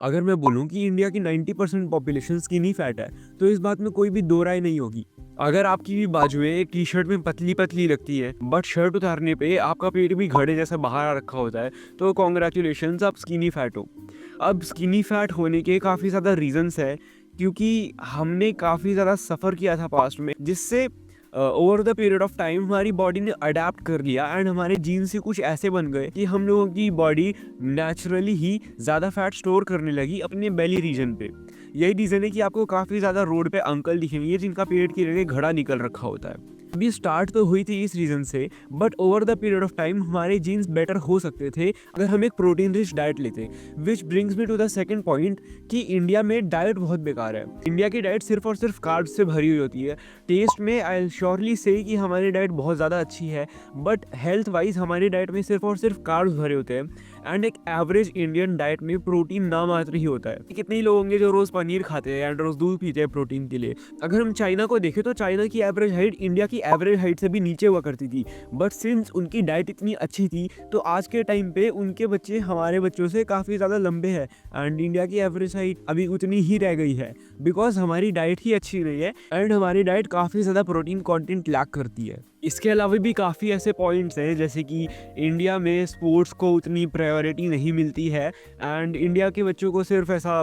अगर मैं बोलूँ कि इंडिया की 90% पॉपुलेशन स्किनी फैट है, तो इस बात में कोई भी दो राय नहीं होगी। अगर आपकी भी बाजुएं एक टी-शर्ट में पतली-पतली लगती है, बट शर्ट उतारने पे आपका पेट भी घड़े जैसा बाहर आ रखा होता है, तो कांग्रेचुलेशंस, आप स्किनी फैट हो। अब स्किनी फैट होने के काफ़ी ज़्यादा रीज़न्स हैं, क्योंकि हमने काफ़ी ज़्यादा सफ़र किया था पास्ट में, जिससे over the period of time हमारी बॉडी ने अडैप्ट कर लिया एंड हमारे जीन्स ही कुछ ऐसे बन गए कि हम लोगों की बॉडी नेचुरली ही ज़्यादा फैट स्टोर करने लगी अपने बेली रीजन पे। यही रीज़न है कि आपको काफ़ी ज़्यादा रोड पे अंकल दिखेंगे जिनका पेट की जगह घड़ा निकल रखा होता है। अभी स्टार्ट तो हुई थी इस रीज़न से, but over the period of time हमारे जीन्स बेटर हो सकते थे अगर हम एक प्रोटीन रिच डाइट लेते। Which brings me to the second point कि इंडिया में डाइट बहुत बेकार है। इंडिया की डाइट सिर्फ और सिर्फ कार्ब्स से भरी हुई होती है। टेस्ट में आई श्योरली से कि हमारी डाइट बहुत ज़्यादा अच्छी है, बट हेल्थ वाइज हमारी डाइट में सिर्फ और सिर्फ कार्ब्स भरे होते हैं एंड एक एवरेज इंडियन डाइट में प्रोटीन नामात्र ही होता है। कितने ही लोग होंगे जो रोज़ पनीर खाते हैं एंड रोज़ दूध पीते हैं प्रोटीन के लिए। अगर हम चाइना को देखें तो चाइना की एवरेज हाइट इंडिया की एवरेज हाइट से भी नीचे हुआ करती थी, बट सिंस उनकी डाइट इतनी अच्छी थी तो आज के टाइम पे उनके बच्चे हमारे बच्चों से काफ़ी ज़्यादा लंबे हैं एंड इंडिया की एवरेज हाइट अभी उतनी ही रह गई है, बिकॉज हमारी डाइट ही अच्छी नहीं है एंड हमारी डाइट काफ़ी ज़्यादा प्रोटीन कंटेंट लैक करती है। इसके अलावा भी काफ़ी ऐसे पॉइंट्स हैं, जैसे कि इंडिया में स्पोर्ट्स को उतनी प्रायोरिटी नहीं मिलती है एंड इंडिया के बच्चों को सिर्फ ऐसा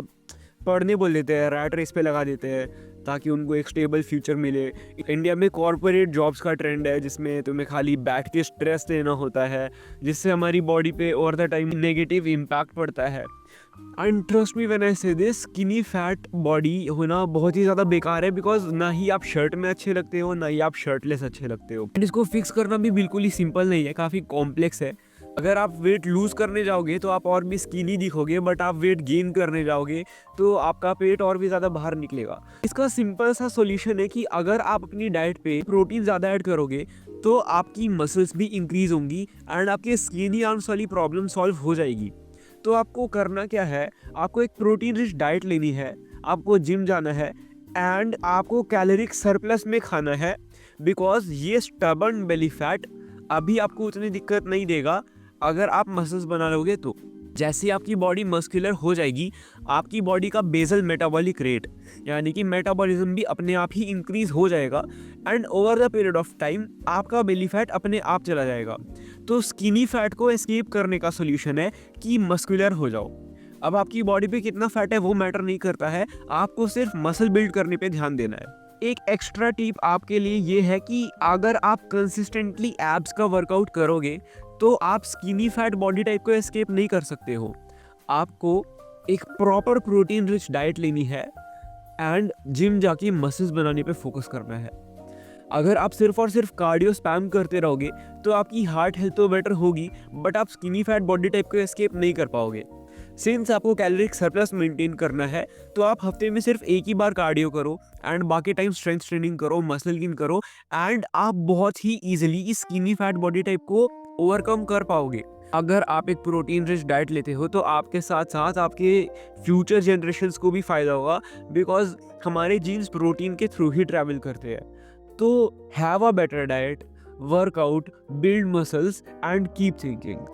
पढ़ने बोल देते हैं, रैट रेस पे लगा देते हैं ताकि उनको एक स्टेबल फ्यूचर मिले। इंडिया में कॉर्पोरेट जॉब्स का ट्रेंड है जिसमें तुम्हें खाली बैठ के स्ट्रेस देना होता है, जिससे हमारी बॉडी पे over the time negative impact पड़ता है। And trust me when I से दिस, स्किनी फैट बॉडी होना बहुत ही ज़्यादा बेकार है, बिकॉज ना ही आप शर्ट में अच्छे लगते हो, ना ही आप शर्टलेस अच्छे लगते हो। एंड इसको फिक्स करना भी बिल्कुल ही सिंपल नहीं है, काफ़ी कॉम्प्लेक्स है। अगर आप वेट लूज़ करने जाओगे तो आप और भी स्किनी दिखोगे, बट आप वेट गेन करने जाओगे तो आपका पेट और भी ज़्यादा बाहर निकलेगा। इसका सिंपल सा सॉल्यूशन है कि अगर आप अपनी डाइट पे प्रोटीन ज़्यादा ऐड करोगे तो आपकी मसल्स भी इंक्रीज होंगी एंड आपके स्किनी आर्म्स वाली प्रॉब्लम सॉल्व हो जाएगी। तो आपको करना क्या है, आपको एक प्रोटीन रिच डाइट लेनी है, आपको जिम जाना है एंड आपको कैलोरिक सरप्लस में खाना है, बिकॉज ये स्टबर्न बेली फैट अभी आपको उतनी दिक्कत नहीं देगा अगर आप मसल्स बना लोगे तो। जैसे आपकी बॉडी मस्कुलर हो जाएगी, आपकी बॉडी का बेसल मेटाबॉलिक रेट यानी कि मेटाबॉलिज्म भी अपने आप ही इंक्रीज हो जाएगा and over the period of time आपका बेली फैट अपने आप चला जाएगा। तो स्किनी फैट को एस्केप करने का सोल्यूशन है कि मस्कुलर हो जाओ। अब आपकी बॉडी पे कितना फैट है वो मैटर नहीं करता है, आपको सिर्फ मसल बिल्ड करने पे ध्यान देना है। एक एक्स्ट्रा टिप आपके लिए ये है कि अगर आप कंसिस्टेंटली एब्स का वर्कआउट करोगे तो आप स्किनी फैट बॉडी टाइप को एस्केप नहीं कर सकते हो। आपको एक प्रॉपर प्रोटीन रिच डाइट लेनी है एंड जिम जाके मसल्स बनाने पे फोकस करना है। अगर आप सिर्फ और सिर्फ कार्डियो स्पैम करते रहोगे तो आपकी हार्ट हेल्थ तो बेटर होगी, बट आप स्किनी फैट बॉडी टाइप को एस्केप नहीं कर पाओगे। सिंस आपको कैलोरिक सरप्लस मेंटेन करना है तो आप हफ्ते में सिर्फ एक ही बार कार्डियो करो एंड बाकी टाइम स्ट्रेंथ ट्रेनिंग करो, मसल गेन करो एंड आप बहुत ही इजीली इस स्किनी फैट बॉडी टाइप को ओवरकम कर पाओगे। अगर आप एक प्रोटीन रिच डाइट लेते हो तो आपके साथ साथ आपके फ्यूचर जनरेशन्स को भी फ़ायदा होगा, बिकॉज हमारे जीन्स प्रोटीन के थ्रू ही ट्रैवल करते हैं। तो have a better diet, workout, build muscles and keep thinking.